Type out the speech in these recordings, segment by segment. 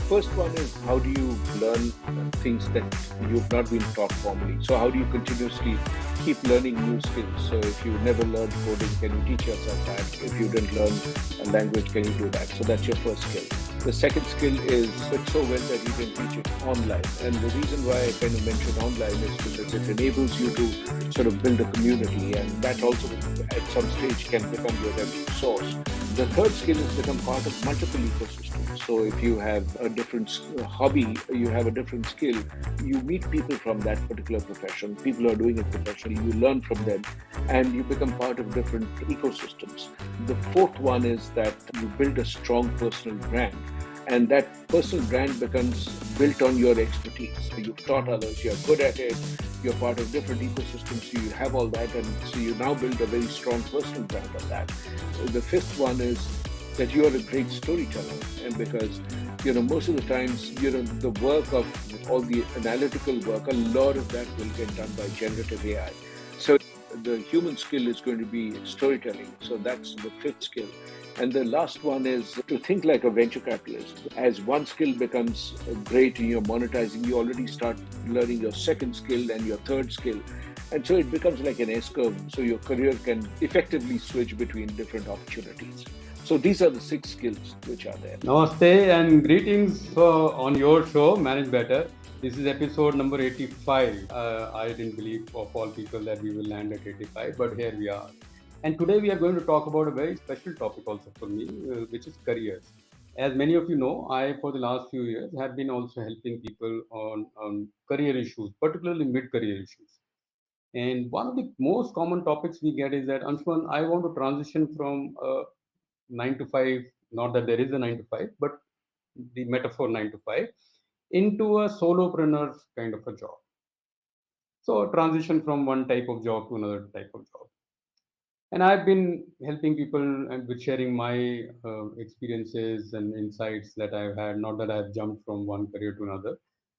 First one is, how do you learn things that you've not been taught formally? So how do you continuously keep learning new skills? So if you never learned coding, can you teach yourself that? If you didn't learn a language, can you do that? So that's your first skill. The second skill is it so well that you can teach it online. And the reason why I kind of mentioned online is because it enables you to sort of build a community, and that also at some stage can become your revenue source. The third skill is become part of multiple ecosystems. So if you have a different hobby, you have a different skill, you meet people from that particular profession, people who are doing it professionally, you learn from them, and you become part of different ecosystems. The fourth one is that you build a strong personal brand, and that personal brand becomes built on your expertise. So you've taught others, you're good at it, you're part of different ecosystems, so you have all that, and so you now build a very strong personal brand on that. The fifth one is that you are a great storyteller, and because most of the times the work of all the analytical work, a lot of that will get done by generative AI. So the human skill is going to be storytelling. So that's the fifth skill. And the last one is to think like a venture capitalist. As one skill becomes great and you're monetizing, you already start learning your second skill and your third skill. And so it becomes like an S curve. So your career can effectively switch between different opportunities. So these are the 6 skills which are there. Namaste and greetings on your show, Manage Better. This is episode number 85. I didn't believe of all people that we will land at 85, but here we are. And today we are going to talk about a very special topic also for me, which is careers. As many of you know, I, for the last few years, have been also helping people on career issues, particularly mid-career issues. And one of the most common topics we get is that, Anshuman, I want to transition from 9 to 5, not that there is a 9 to 5, but the metaphor 9 to 5, into a solopreneur kind of a job. So transition from one type of job to another type of job. And I've been helping people and with sharing my experiences and insights that I've had. Not that I've jumped from one career to another,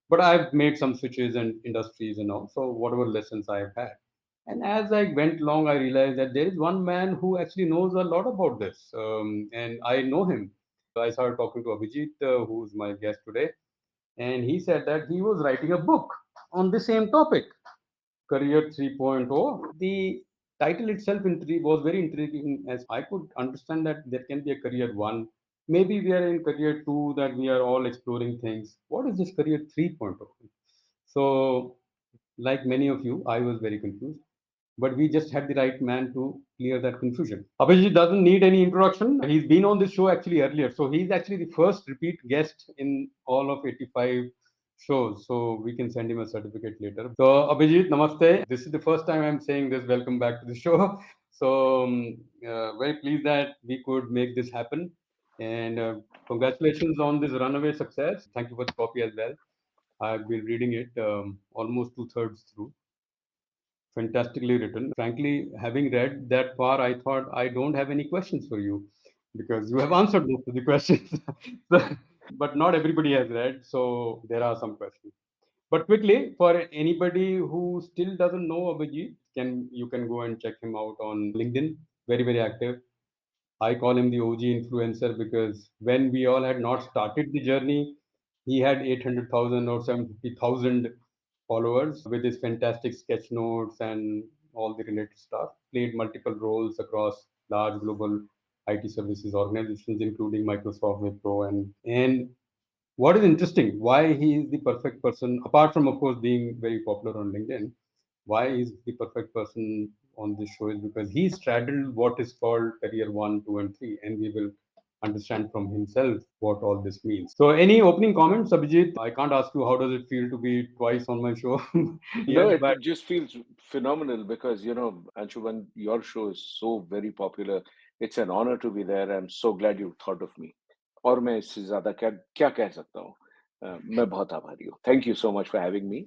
but I've made some switches and industries and all. So whatever lessons I've had. And as I went along, I realized that there is one man who actually knows a lot about this. And I know him. I started talking to Abhijit, who's my guest today. And he said that he was writing a book on the same topic, Career 3.0. The title itself was very intriguing, as I could understand that there can be a career 1. Maybe we are in career 2, that we are all exploring things. What is this career 3.0? So, like many of you, I was very confused, but we just had the right man to clear that confusion. Abhijit doesn't need any introduction. He's been on this show actually earlier. So he's actually the first repeat guest in all of 85 shows. So we can send him a certificate later. So Abhijit, namaste. This is the first time I'm saying this. Welcome back to the show. So very pleased that we could make this happen. And congratulations on this runaway success. Thank you for the copy as well. I've been reading it almost 2/3 through. Fantastically written. Frankly, having read that far, I thought I don't have any questions for you because you have answered most of the questions. But not everybody has read, so there are some questions. But quickly, for anybody who still doesn't know Abhijit, you can go and check him out on LinkedIn. Very, very active. I call him the OG influencer because when we all had not started the journey, he had 800,000 or 750,000 followers with his fantastic sketch notes and all the related stuff. Played multiple roles across large global IT services organizations, including Microsoft, Wipro, and what is interesting, why he is the perfect person, apart from, of course, being very popular on LinkedIn, why he's the perfect person on this show is because he straddled what is called career 1, 2, and 3, and we will understand from himself what all this means. So, any opening comments, Abhijit? I can't ask you how does it feel to be twice on my show No, yet, it but just feels phenomenal because, Anshuman, your show is so very popular. It's an honor to be there. I'm so glad you thought of me. और मैं इससे ज़्यादा क्या क्या कह सकता हूँ? मैं बहुत आभारी हूँ. Thank you so much for having me,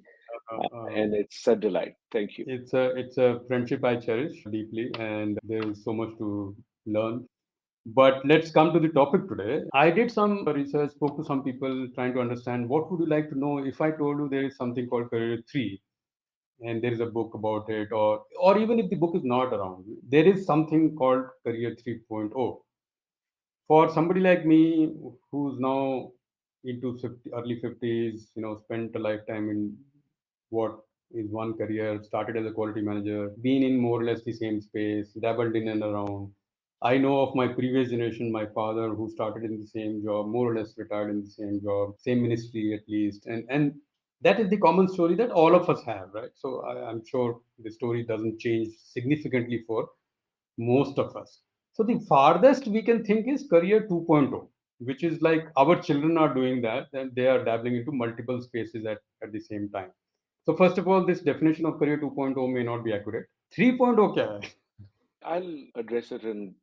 and it's a delight. Thank you. it's a friendship I cherish deeply, and there is so much to learn. But let's come to the topic today. I did some research, spoke to some people trying to understand what would you like to know if I told you there is something called Career 3 and there is a book about it, or even if the book is not around, there is something called Career 3.0. For somebody like me who's now into early 50s, spent a lifetime in what is one career, started as a quality manager, been in more or less the same space, dabbled in and around. I know of my previous generation, my father who started in the same job, more or less retired in the same job, same ministry at least. And that is the common story that all of us have, right? So I'm sure the story doesn't change significantly for most of us. So the farthest we can think is career 2.0, which is like our children are doing that and they are dabbling into multiple spaces at the same time. So first of all, this definition of career 2.0 may not be accurate. 3.0 kya hai? I'll address it. And,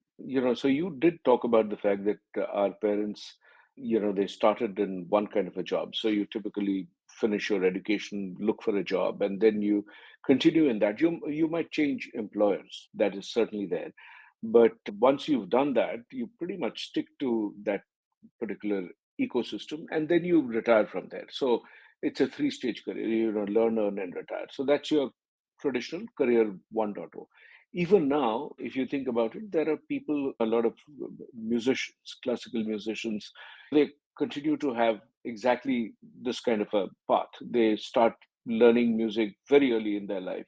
so you did talk about the fact that our parents, they started in one kind of a job. So you typically finish your education, look for a job, and then you continue in that. You might change employers. That is certainly there. But once you've done that, you pretty much stick to that particular ecosystem, and then you retire from there. So it's a three-stage career, learn, earn, and retire. So that's your traditional career 1.0. Even now, if you think about it, there are people, a lot of musicians, classical musicians, they continue to have exactly this kind of a path. They start learning music very early in their life.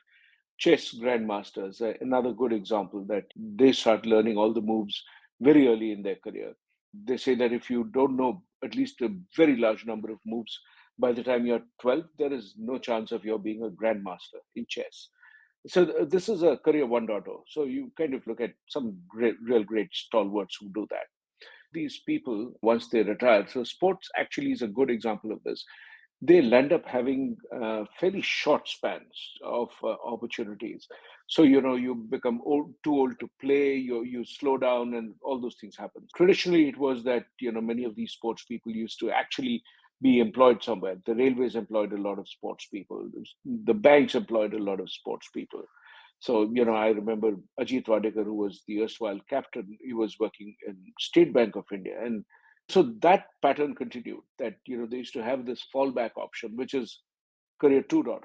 Chess grandmasters, another good example, that they start learning all the moves very early in their career. They say that if you don't know at least a very large number of moves by the time you're 12, there is no chance of your being a grandmaster in chess. So this is a career 1.0. So you kind of look at some real great stalwarts who do that. These people, once they retire, so sports actually is a good example of this. They'll end up having fairly short spans of opportunities. So you become too old to play. You slow down, and all those things happen. Traditionally, it was that many of these sports people used to actually be employed somewhere. The railways employed a lot of sports people. The banks employed a lot of sports people. So, I remember Ajit Wadekar, who was the erstwhile captain, he was working in State Bank of India. And so that pattern continued, that, they used to have this fallback option, which is career 2.0,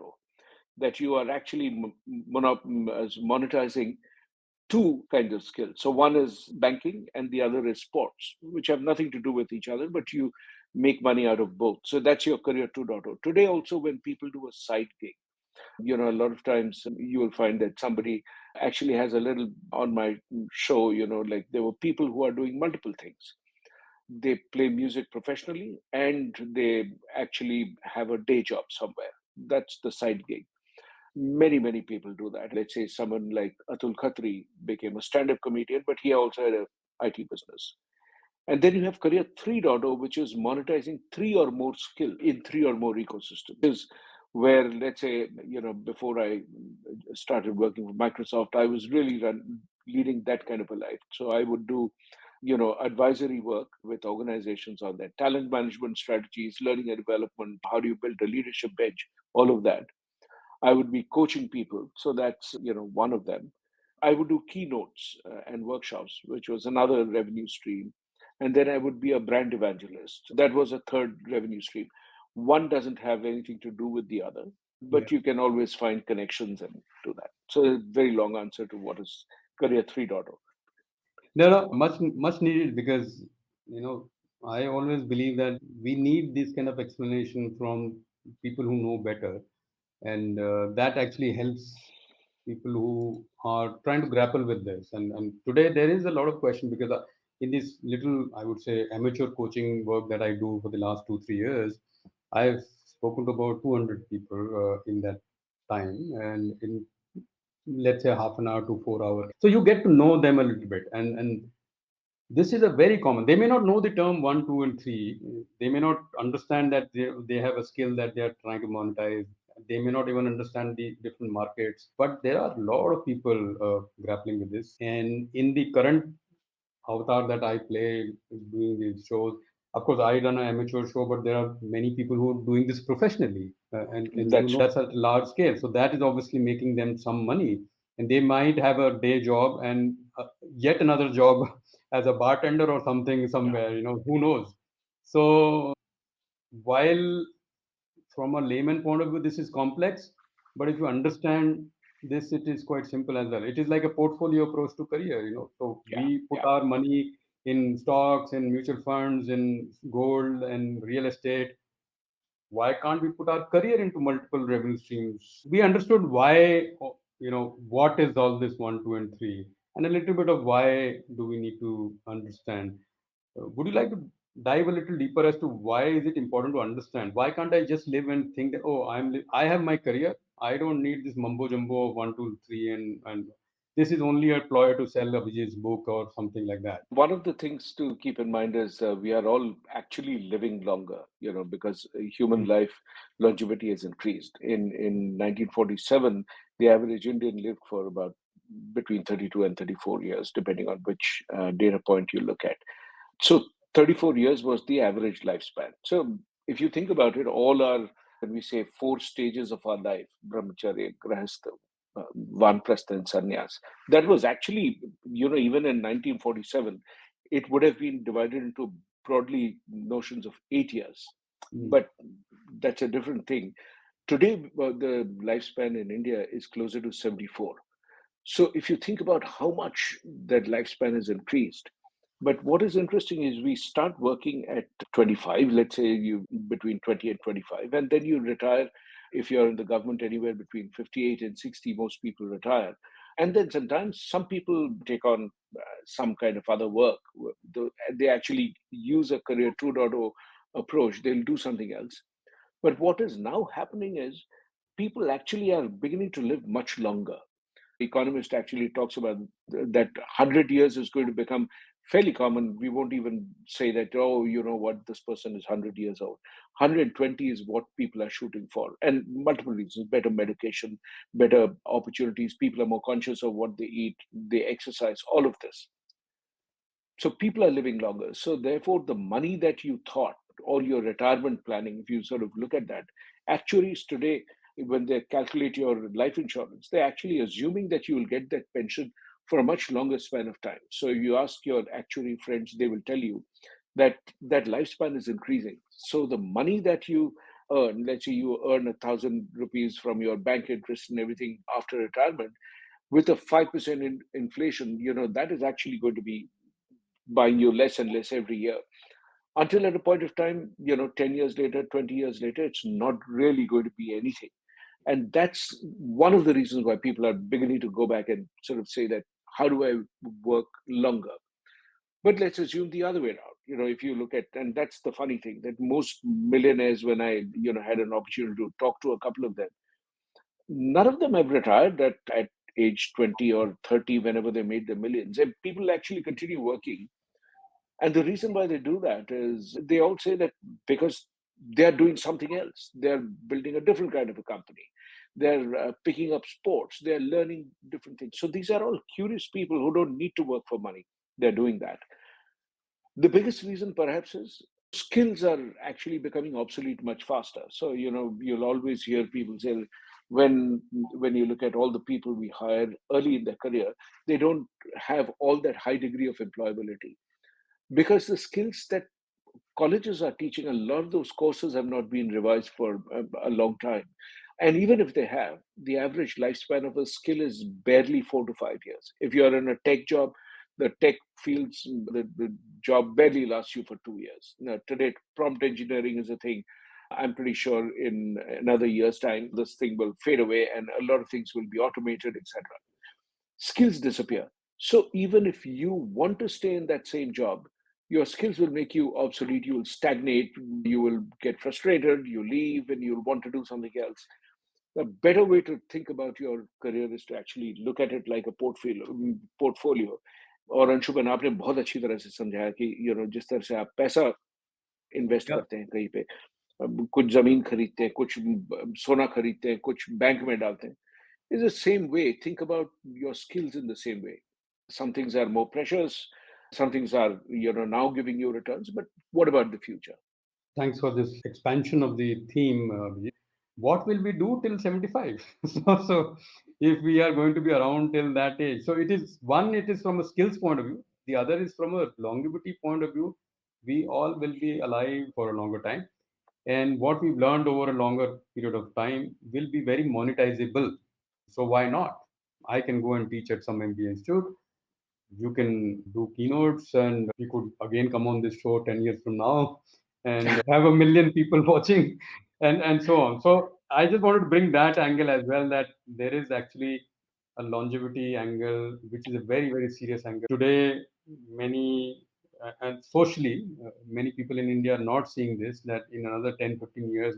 that you are actually monetizing two kinds of skills. So one is banking and the other is sports, which have nothing to do with each other, but you make money out of both. So that's your career 2.0. Today, also, when people do a side gig, a lot of times you will find that somebody actually has a little on my show, like there were people who are doing multiple things. They play music professionally and they actually have a day job somewhere. That's the side gig. Many people do that. Let's say someone like Atul Khatri became a stand-up comedian, but he also had a IT business. And then you have career 3.0, which is monetizing three or more skill in three or more ecosystems. Is where, let's say, before I started working for Microsoft, I was really leading that kind of a life. So I would do, advisory work with organizations on their talent management strategies, learning and development, how do you build a leadership bench, all of that. I would be coaching people. So that's, one of them. I would do keynotes and workshops, which was another revenue stream. And then I would be a brand evangelist. That was a third revenue stream. One doesn't have anything to do with the other, Yeah. but you can always find connections and do that. So a very long answer to what is career 3.0. No, no, much needed because you know I always believe that we need this kind of explanation from people who know better, and that actually helps people who are trying to grapple with this. And today there is a lot of question because in this little, I would say, amateur coaching work that I do for the last 2 3 years, I've spoken to about 200 people in that time, and in let's say half an hour to 4 hours. So you get to know them a little bit, and this is a very common. They may not know the term one, two, and three. They may not understand that they have a skill that they are trying to monetize. They may not even understand the different markets. But there are a lot of people grappling with this. And in the current avatar that I play doing these shows, of course, I run an amateur show, but there are many people who are doing this professionally. And you That's know, that's a large scale. So that is obviously making them some money. And they might have a day job and yet another job as a bartender or something somewhere, who knows. So while from a layman point of view this is complex, but if you understand this, it is quite simple as well. It is like a portfolio approach to career. So yeah, we put yeah. our money in stocks, in mutual funds, in gold and real estate. Why can't we put our career into multiple revenue streams? We understood why, what is all this one, two, and three, and a little bit of why do we need to understand. Would you like to dive a little deeper as to why is it important to understand? Why can't I just live and think that, oh, I have my career. I don't need this mumbo jumbo of one, two, three, and this is only a ploy to sell Abhijit's book or something like that. One of the things to keep in mind is we are all actually living longer, because human Mm, life longevity has increased. In 1947, the average Indian lived for about between 32 and 34 years, depending on which data point you look at. So 34 years was the average lifespan. So if you think about it, all our, when we say four stages of our life, brahmacharya, grahastha, vanprastha, and sannyas, that was actually, even in 1947, it would have been divided into broadly notions of 8 years. mm, But that's a different thing. Today, the lifespan in India is closer to 74. So if you think about how much that lifespan has increased, but what is interesting is we start working at 25, let's say you between 20 and 25, and then you retire. If you're in the government, anywhere between 58 and 60, most people retire. And then sometimes some people take on some kind of other work. They actually use a career 2.0 approach, they'll do something else. But what is now happening is people actually are beginning to live much longer. Economist actually talks about that 100 years is going to become fairly common. We won't even say that, oh, you know what, this person is 100 years old. 120 is what people are shooting for, and multiple reasons: better medication, better opportunities, people are more conscious of what they eat, they exercise, all of this. So people are living longer. So therefore, the money that you thought, or your retirement planning, if you sort of look at that, actuaries today, when they calculate your life insurance, they're actually assuming that you will get that pension for a much longer span of time. So you ask your actuary friends, they will tell you that that lifespan is increasing. So the money that you earn, let's say you earn 1,000 rupees from your bank interest and everything after retirement, with a 5% inflation, that is actually going to be buying you less and less every year, until at a point of time, 10 years later, 20 years later, it's not really going to be anything. And that's one of the reasons why people are beginning to go back and sort of say that, how do I work longer? But let's assume the other way around. If you look at, and that's the funny thing, that most millionaires, when I had an opportunity to talk to a couple of them, none of them have retired at age 20 or 30 whenever they made their millions. And people actually continue working, and the reason why they do that is they all say that because they're doing something else. They're building a different kind of a company. They're picking up sports. They're learning different things. So these are all curious people who don't need to work for money. They're doing that. The biggest reason perhaps is skills are actually becoming obsolete much faster. So, you'll always hear people say, when you look at all the people we hire early in their career, they don't have all that high degree of employability, because the skills that colleges are teaching, a lot of those courses have not been revised for a long time. And even if they have, the average lifespan of a skill is barely 4 to 5 years. If you're in a tech job, the tech fields, the job barely lasts you for 2 years. Now, today, prompt engineering is a thing. I'm pretty sure in another year's time, this thing will fade away and a lot of things will be automated, etc. Skills disappear. So even if you want to stay in that same job, your skills will make you obsolete. You will stagnate. You will get frustrated. You leave and you'll want to do something else. A better way to think about your career is to actually look at it like a portfolio. और अंशुमन आपने बहुत अच्छी तरह से समझाया कि जिस तरह से आप पैसा इन्वेस्ट yeah. करते हैं कहीं पे, कुछ जमीन खरीदते हैं, कुछ सोना खरीदते हैं, कुछ बैंक में डालते हैं. It's the same way. Think about your skills in the same way. Some things are more precious, some things are, now giving you returns, but what about the future? Thanks for this expansion of the theme, Abhijit. What will we do till 75? So, if we are going to be around till that age, so it is one, it is from a skills point of view, the other is from a longevity point of view. We all will be alive for a longer time, and what we've learned over a longer period of time will be very monetizable. So, why not? I can go and teach at some MBA institute. You can do keynotes, and you could again come on this show 10 years from now and have a million people watching, and so on. So I just wanted to bring that angle as well, that there is actually a longevity angle, which is a very, very serious angle. Today, many and socially, many people in India are not seeing this, that in another 10, 15 years,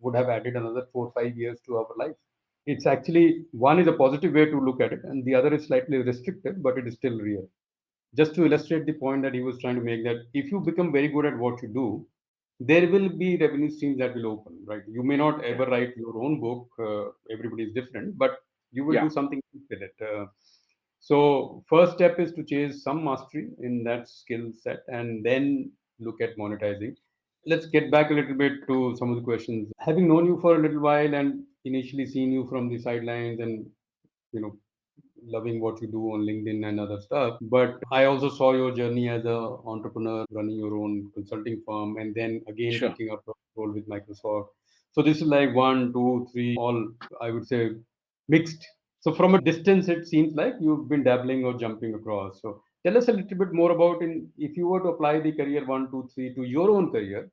would have added another 4, 5 years to our life. It's actually, one is a positive way to look at it, and the other is slightly restrictive, but it is still real. Just to illustrate the point that he was trying to make, that if you become very good at what you do, there will be revenue streams that will open, right? You may not Yeah. ever write your own book, everybody is different, but you will Yeah. do something with it. So, first step is to chase some mastery in that skill set and then look at monetizing. Let's get back a little bit to some of the questions. Having known you for a little while and initially seen you from the sidelines and, you know, loving what you do on LinkedIn and other stuff. But I also saw your journey as a entrepreneur, running your own consulting firm, and then again Sure. picking up a role with Microsoft. So this is like one, two, three, all I would say mixed. So from a distance, it seems like you've been dabbling or jumping across. So tell us a little bit more about, in if you were to apply the career one, two, three to your own career,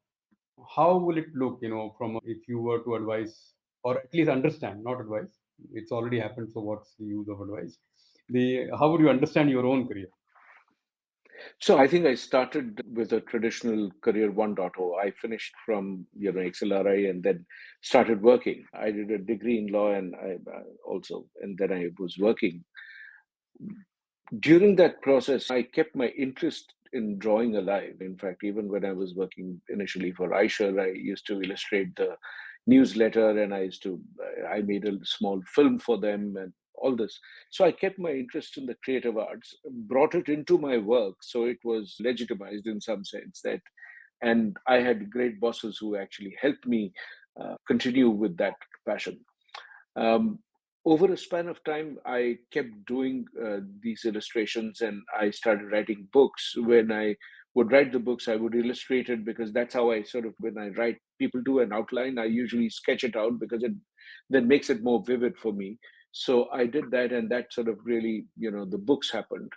how will it look, from if you were to advise or at least understand, not advise, it's already happened, so what's the use of advice? The How would you understand your own career? So I think I started with a traditional career 1.0. I finished from XLRI and then started working. I did a degree in law and I also, and then I was working. During that process, I kept my interest in drawing alive. In fact, even when I was working initially for Aisha, I used to illustrate the newsletter, and I made a small film for them and all this. So I kept my interest in the creative arts, brought it into my work, so it was legitimized in some sense that, and I had great bosses who actually helped me continue with that passion. Um, Over a span of time, I kept doing these illustrations and I started writing books. When I would write the books, I would illustrate it because that's how I sort of, when I write, people do an outline, I usually sketch it out because it then makes it more vivid for me. So I did that, and that sort of really, the books happened.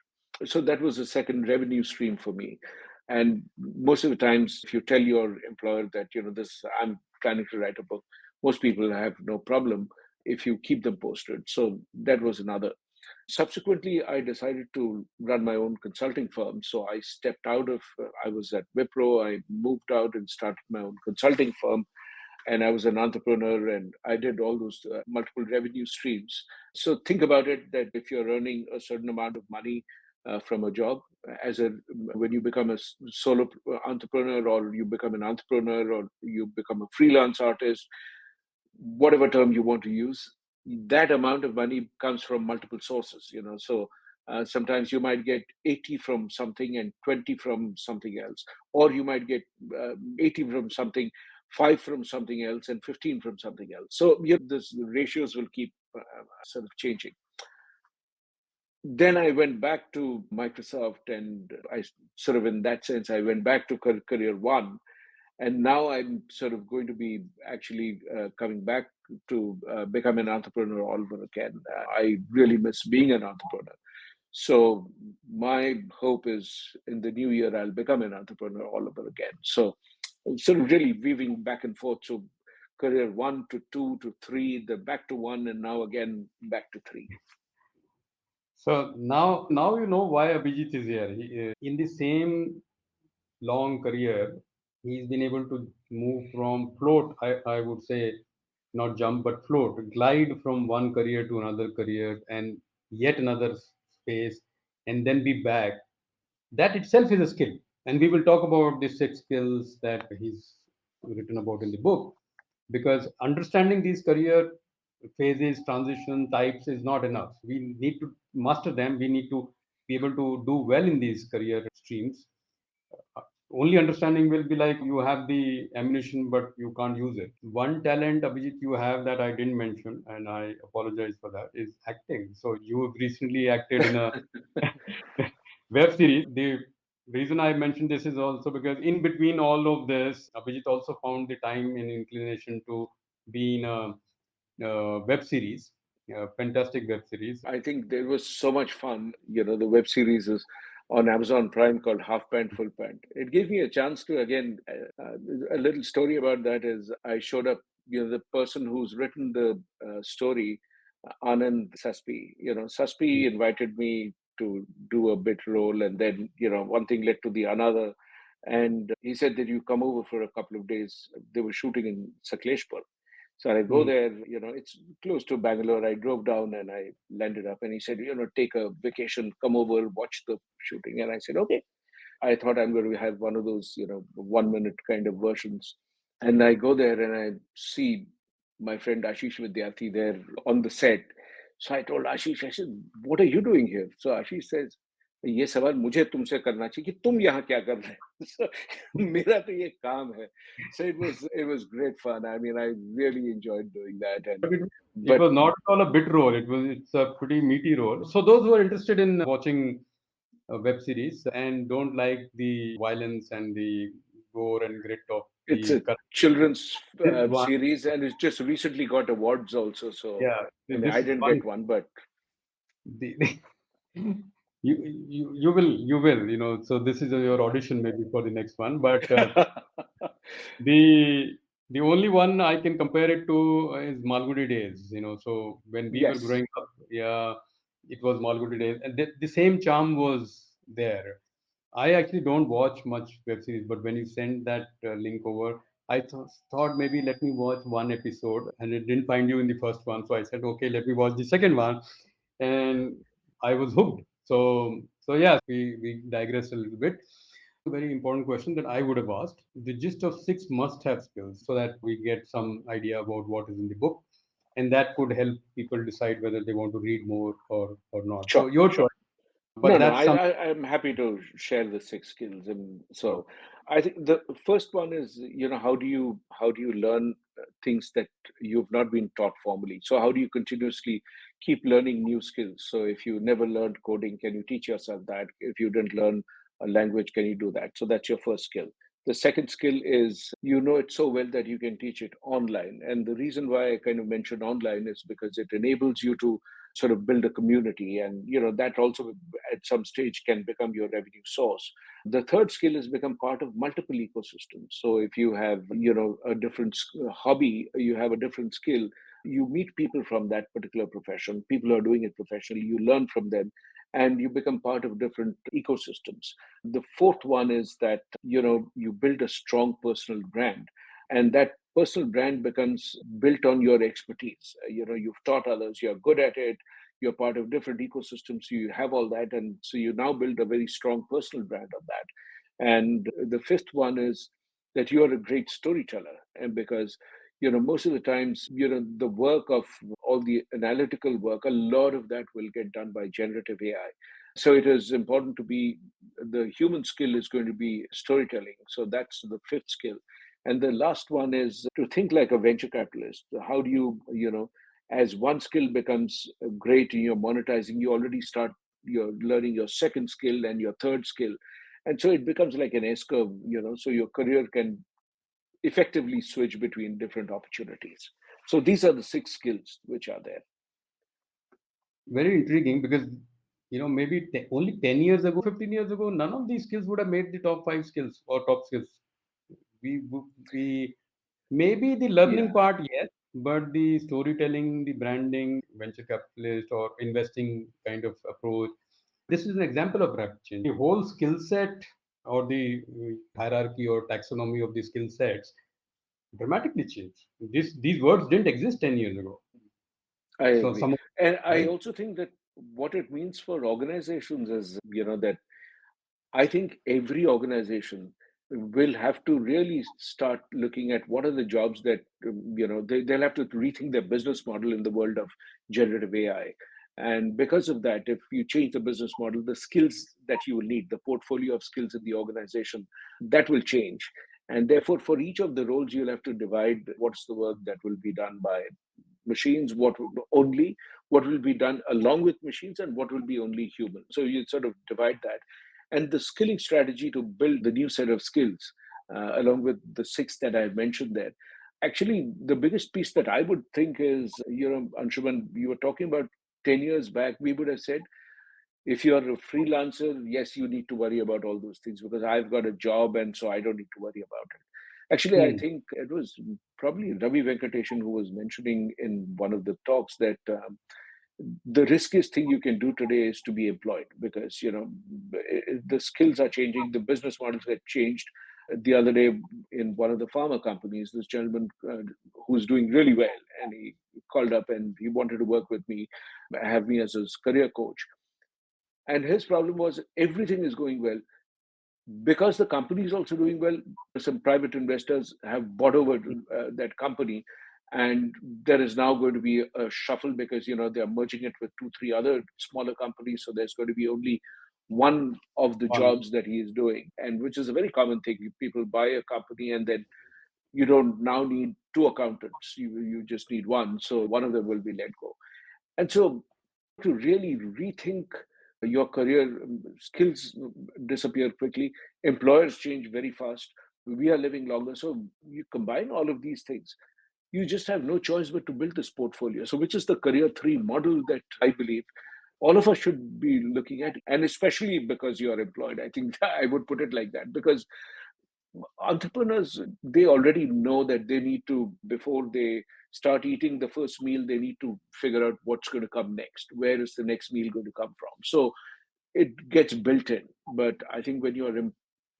So that was a second revenue stream for me. And most of the times, if you tell your employer that, this, I'm planning to write a book, most people have no problem if you keep them posted. So that was another. Subsequently, I decided to run my own consulting firm. So I stepped out of, I was at Wipro, I moved out and started my own consulting firm. And I was an entrepreneur and I did all those multiple revenue streams. So think about it that if you're earning a certain amount of money from a job, as a when you become a solo entrepreneur, or you become an entrepreneur, or you become a freelance artist, whatever term you want to use, that amount of money comes from multiple sources, so sometimes you might get 80 from something and 20 from something else, or you might get 80 from something, 5 from something else, and 15 from something else. So this ratios will keep sort of changing. Then I went back to Microsoft, and I sort of, in that sense, I went back to career one, and now I'm sort of going to be actually coming back to become an entrepreneur all over again. I really miss being an entrepreneur. So my hope is in the new year I'll become an entrepreneur all over again. So sort of really weaving back and forth. So career one to two to three, then back to one, and now again back to three. So now you know why Abhijit is here. In the same long career, he's been able to move from float, I would say, not jump, but float, glide from one career to another career and yet another space, and then be back. That itself is a skill. And we will talk about the 6 skills that he's written about in the book, because understanding these career phases, transition types is not enough. We need to master them. We need to be able to do well in these career streams. Only understanding will be like you have the ammunition, but you can't use it. One talent, Abhijit, you have that I didn't mention, and I apologize for that, is acting. So you have recently acted in a web series. The reason I mentioned this is also because in between all of this, Abhijit also found the time and inclination to be in a web series. fantastic web series. I think there was so much fun. The web series is on Amazon Prime called Half Pant, Full Pant. It gave me a chance to, again, a little story about that is I showed up, the person who's written the story, Anand Saspi. Saspi invited me to do a bit role, and then, one thing led to the another. And he said that you come over for a couple of days. They were shooting in Sakleshpur. So I go Mm. there, it's close to Bangalore. I drove down and I landed up, and he said, take a vacation, come over, watch the shooting. And I said, okay. I thought I'm going to have one of those, 1 minute kind of versions. And I go there and I see my friend Ashish Vidyarthi there on the set. So I told Ashish, I said, what are you doing here? So Ashish says, ये सवाल मुझे तुमसे करना चाहिए कि तुम यहाँ क्या कर रहे हो? So, मेरा तो ये काम है. So it was great fun. I mean, I really enjoyed doing that. And But it but was not at all a bit role. It's a pretty meaty role. So those who are interested in watching a web series and don't like the violence and the gore and grit of it's the a current, children's this one, series, and it's just recently got awards also. So yeah, I mean, I this is didn't one. get one, but The, you will. So this is your audition maybe for the next one. But the the only one I can compare it to is Malgudi Days. So when we were yes. growing up, yeah, it was Malgudi Days, and the same charm was there. I actually don't watch much web series, but when you sent that link over, I thought maybe let me watch one episode, and it didn't find you in the first one, so I said, okay, let me watch the second one, and I was hooked. So yeah, we digressed a little bit. Very important question that I would have asked: the gist of 6 must-have skills, so that we get some idea about what is in the book, and that could help people decide whether they want to read more or not. So Sure, your sure. choice, No, but no, that's something. I'm happy to share the 6 skills. And so I think the first one is, how do you learn things that you've not been taught formally? So how do you continuously keep learning new skills? So if you never learned coding, can you teach yourself that? If you didn't learn a language, can you do that? So that's your first skill. The second skill is you know it so well that you can teach it online. And the reason why I kind of mention online is because it enables you to sort of build a community, and that also at some stage can become your revenue source. The third skill is become part of multiple ecosystems. So if you have a different hobby, you have a different skill, you meet people from that particular profession, people who are doing it professionally, you learn from them, and you become part of different ecosystems. The fourth one is that you build a strong personal brand, and that personal brand becomes built on your expertise. You've taught others, you're good at it, you're part of different ecosystems, so you have all that, and so you now build a very strong personal brand of that. And the fifth one is that you are a great storyteller, and because most of the times the work of all the analytical work, a lot of that will get done by generative AI. So it is important to be, the human skill is going to be storytelling. So that's the fifth skill. And the last one is to think like a venture capitalist. How do as one skill becomes great and you're monetizing, you already start, you're learning your second skill and your third skill. And so it becomes like an S curve, so your career can effectively switch between different opportunities. So these are the 6 skills which are there. Very intriguing because maybe only 10 years ago, 15 years ago, none of these skills would have made the top 5 skills or top skills. We maybe the Yeah. learning part, yes, but the storytelling, the branding, venture capitalist or investing kind of approach, this is an example of rapid change. The whole skill set or the hierarchy or taxonomy of the skill sets dramatically changed. These words didn't exist 10 years ago. I So agree. some, And I right? also think that what it means for organizations is, that I think every organization will have to really start looking at what are the jobs that, they'll have to rethink their business model in the world of generative AI. And because of that, if you change the business model, the skills that you will need, the portfolio of skills in the organization, that will change. And therefore, for each of the roles, you'll have to divide what's the work that will be done by machines, what will be done along with machines, and what will be only human. So you sort of divide that. And the skilling strategy to build the new set of skills, along with the 6 that I mentioned there, Actually, the biggest piece that I would think is, Anshuman, you were talking about 10 years back, we would have said, if you're a freelancer, yes, you need to worry about all those things because I've got a job and so I don't need to worry about it. Actually, I Hmm. think it was probably Ravi Venkatesan who was mentioning in one of the talks that the riskiest thing you can do today is to be employed because the skills are changing, the business models have changed. The other day in one of the pharma companies, this gentleman who's doing really well, and he called up and he wanted to work with me, have me as his career coach. And his problem was everything is going well because the company is also doing well. Some private investors have bought over that company, and there is now going to be a shuffle because they are merging it with two, three other smaller companies. So there's going to be only one of the One. jobs that he is doing, and which is a very common thing. People buy a company and then you don't now need two accountants. You just need one. So one of them will be let go. And so to really rethink your career, skills disappear quickly, employers change very fast, we are living longer. So you combine all of these things, you just have no choice but to build this portfolio. So, which is the career three model that I believe all of us should be looking at, and especially because you are employed. I think I would put it like that because entrepreneurs, they already know that they need to, before they start eating the first meal, they need to figure out what's going to come next, where is the next meal going to come from. So it gets built in. But I think when you're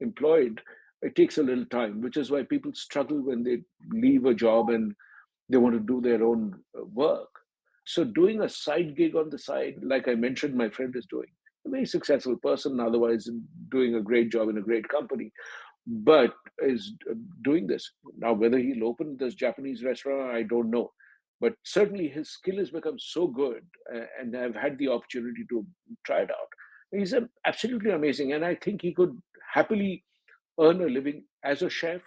employed, it takes a little time, which is why people struggle when they leave a job and they want to do their own work. So doing a side gig on the side, like I mentioned, my friend is doing, a very successful person, otherwise doing a great job in a great company, but is doing this. Now, whether he'll open this Japanese restaurant, I don't know. But certainly his skill has become so good, and I've had the opportunity to try it out. He's absolutely amazing. And I think he could happily earn a living as a chef,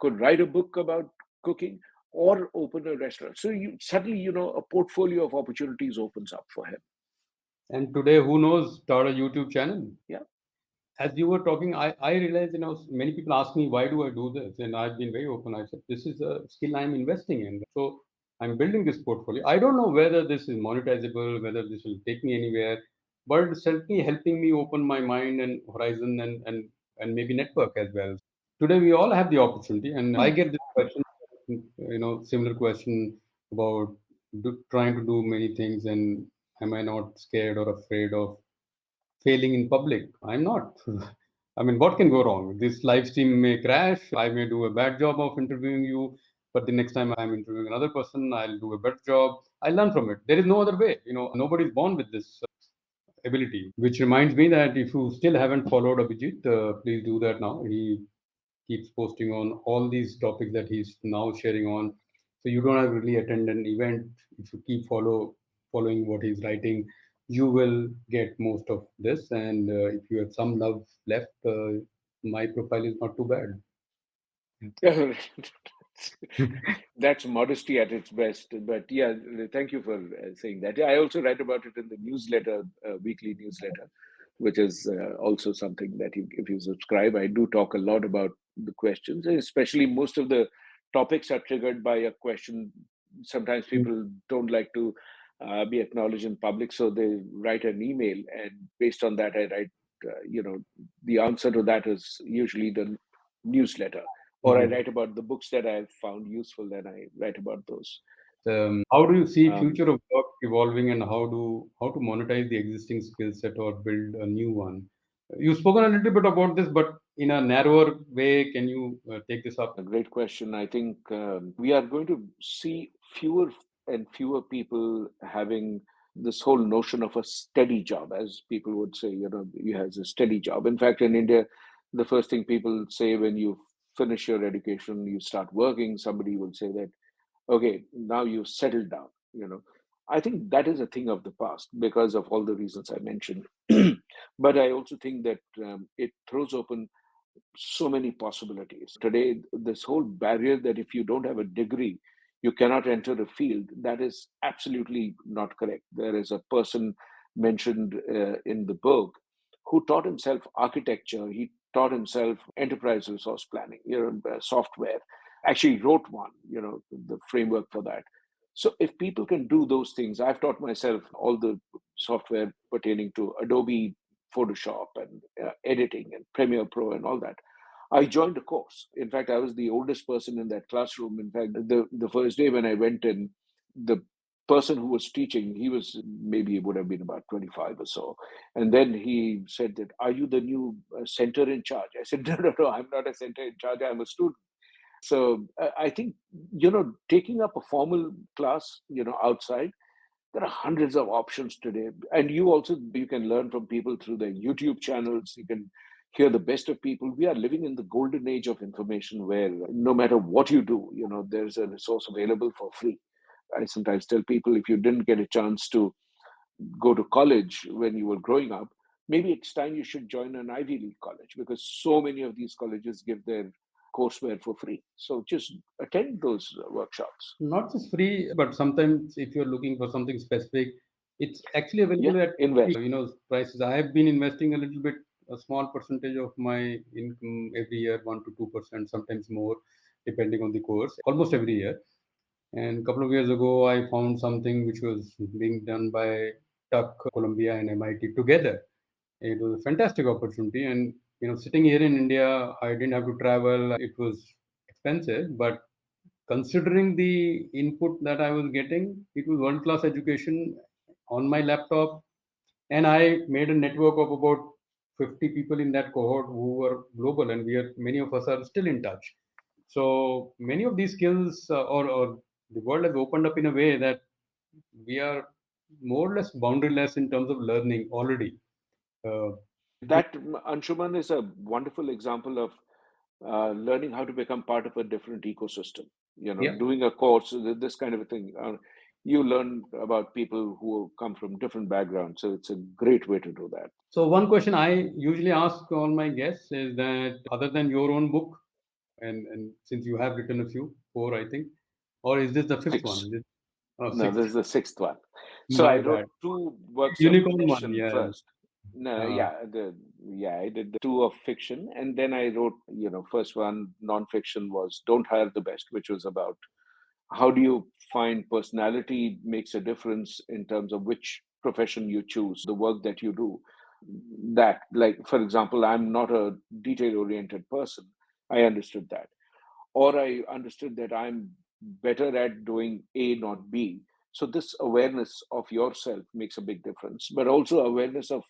could write a book about cooking, or open a restaurant. So suddenly, a portfolio of opportunities opens up for him. And today, who knows, start a YouTube channel. Yeah. As you were talking, I realized, many people ask me, why do I do this? And I've been very open. I said, this is a skill I'm investing in. So I'm building this portfolio. I don't know whether this is monetizable, whether this will take me anywhere, but it's certainly helping me open my mind and horizon and maybe network as well. Today, we all have the opportunity. And I get this question, similar question about trying to do many things, and am I not scared or afraid of failing in public? I'm not. I mean, what can go wrong? This live stream may crash. I may do a bad job of interviewing you, but the next time I'm interviewing another person, I'll do a better job. I learn from it. There is no other way. Nobody's born with this ability. Which reminds me that if you still haven't followed Abhijit, please do that now. He keeps posting on all these topics that he's now sharing on. So you don't have to really attend an event. If you keep following what he's writing, you will get most of this. And if you have some love left, my profile is not too bad. That's modesty at its best. But yeah, thank you for saying that. Yeah, I also write about it in the newsletter, weekly newsletter, which is also something that if you subscribe, I do talk a lot about the questions, especially most of the topics are triggered by a question. Sometimes people don't like to be acknowledged in public, so they write an email, and based on that, I write, the answer to that is usually the newsletter, or I Mhm. write about the books that I've found useful, and I write about those. How do you see Um, future of work evolving, and how to monetize the existing skill set or build a new one? You've spoken a little bit about this, but in a narrower way, can you take this up? a great question. I think we are going to see fewer and fewer people having this whole notion of a steady job, as people would say, you have a steady job. In fact, in India, the first thing people say when you finish your education, you start working, somebody will say that, okay, now you've settled down. I think that is a thing of the past because of all the reasons I mentioned. But I also think that it throws open so many possibilities. Today, this whole barrier that if you don't have a degree, you cannot enter a field, that is absolutely not correct. There is a person mentioned in the book who taught himself architecture, he taught himself enterprise resource planning, software. actually wrote one, the framework for that. So if people can do those things, I've taught myself all the software pertaining to Adobe Photoshop and editing and Premiere Pro and all that. I joined a course. In fact, I was the oldest person in that classroom. In fact, the first day when I went in, the person who was teaching, he was maybe it would have been about 25 or so. And then he said that, are you the new center in charge? I said, no, I'm not a center in charge. I'm a student. So I think, taking up a formal class, outside, there are hundreds of options today. And you can learn from people through their YouTube channels. You can hear the best of people. We are living in the golden age of information where no matter what you do, there's a resource available for free. I sometimes tell people, if you didn't get a chance to go to college when you were growing up, maybe it's time you should join an Ivy League college, because so many of these colleges give their courseware for free. So just attend those workshops. Not just free, but sometimes if you're looking for something specific, it's actually available at invest. Prices. I have been investing a little bit, a small percentage of my income every year, 1 to 2%, sometimes more, depending on the course, almost every year. And a couple of years ago, I found something which was being done by Tuck, Columbia, and MIT together. It was a fantastic opportunity. And, sitting here in India, I didn't have to travel. It was expensive, but considering the input that I was getting, it was world-class education on my laptop. And I made a network of about 50 people in that cohort who were global, and many of us are still in touch. So many of these skills, or the world has opened up in a way that we are more or less boundaryless in terms of learning already. That, Anshuman, is a wonderful example of learning how to become part of a different ecosystem. Doing a course, this kind of a thing. You learn about people who come from different backgrounds. So it's a great way to do that. So one question I usually ask all my guests is that, other than your own book, and since you have written a few, 4, I think, or is this the 5th 6. one? No, Sixth. this is the 6th one. So My I wrote bad. 2 works of Unicorn one, fiction yeah. first. No, I did the 2 of fiction, and then I wrote, first one, nonfiction, was Don't Hire the Best, which was about how do you find personality makes a difference in terms of which profession you choose, the work that you do. That, like, for example, I'm not a detail-oriented person. I understood that. Or I understood that I'm better at doing A, not B. So this awareness of yourself makes a big difference, but also awareness of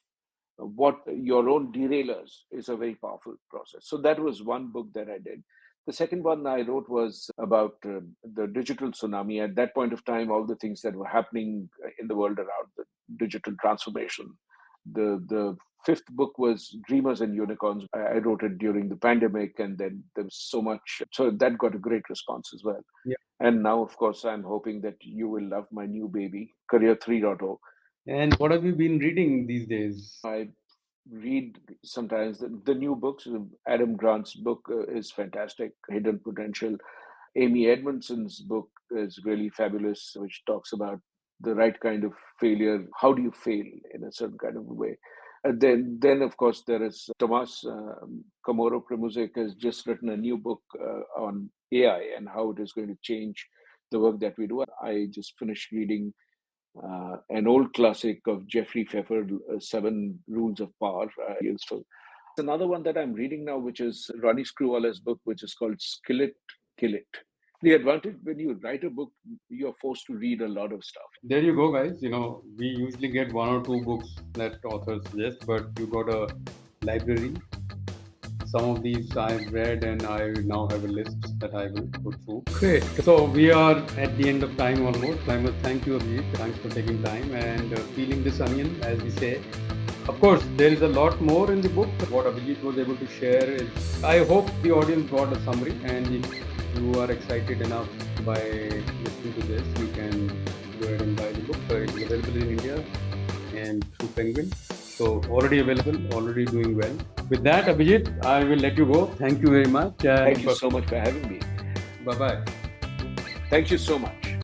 what your own derailers is a very powerful process. So that was one book that I did. The second one I wrote was about the digital tsunami. At that point of time, all the things that were happening in the world around the digital transformation. The fifth book was Dreamers and Unicorns. I wrote it during the pandemic, and then there was so much. So that got a great response as well. Yeah. And now, of course, I'm hoping that you will love my new baby, Career 3.0. And what have you been reading these days? I read sometimes the new books. Adam Grant's book is fantastic, Hidden Potential. Amy Edmondson's book is really fabulous, which talks about the right kind of failure. How do you fail in a certain kind of way? Then of course, there is Tomas Kamoro Premuzic has just written a new book on AI and how it is going to change the work that we do. I just finished reading an old classic of Jeffrey Pfeffer, 7 Rules of Power, useful. Another one that I'm reading now, which is Ronnie Screwwaller's book, which is called Skill It, Kill It. The advantage when you write a book, you're forced to read a lot of stuff. There you go, guys. We usually get 1 or 2 books that authors suggest, but you got a library. Some of these I've read, and I now have a list that I will go through. Great. So we are at the end of time almost. I must thank you, Abhijit. Thanks for taking time and peeling this onion, as we say. Of course, there is a lot more in the book. What Abhijit was able to share is, I hope the audience got a summary, and if you are excited enough by listening to this, you can go ahead and buy the book. It's available in India and through Penguin. So already available, already doing well. With that, Abhijit, I will let you go. Thank you very much. Thank you so much for having me. Bye-bye. Thank you so much.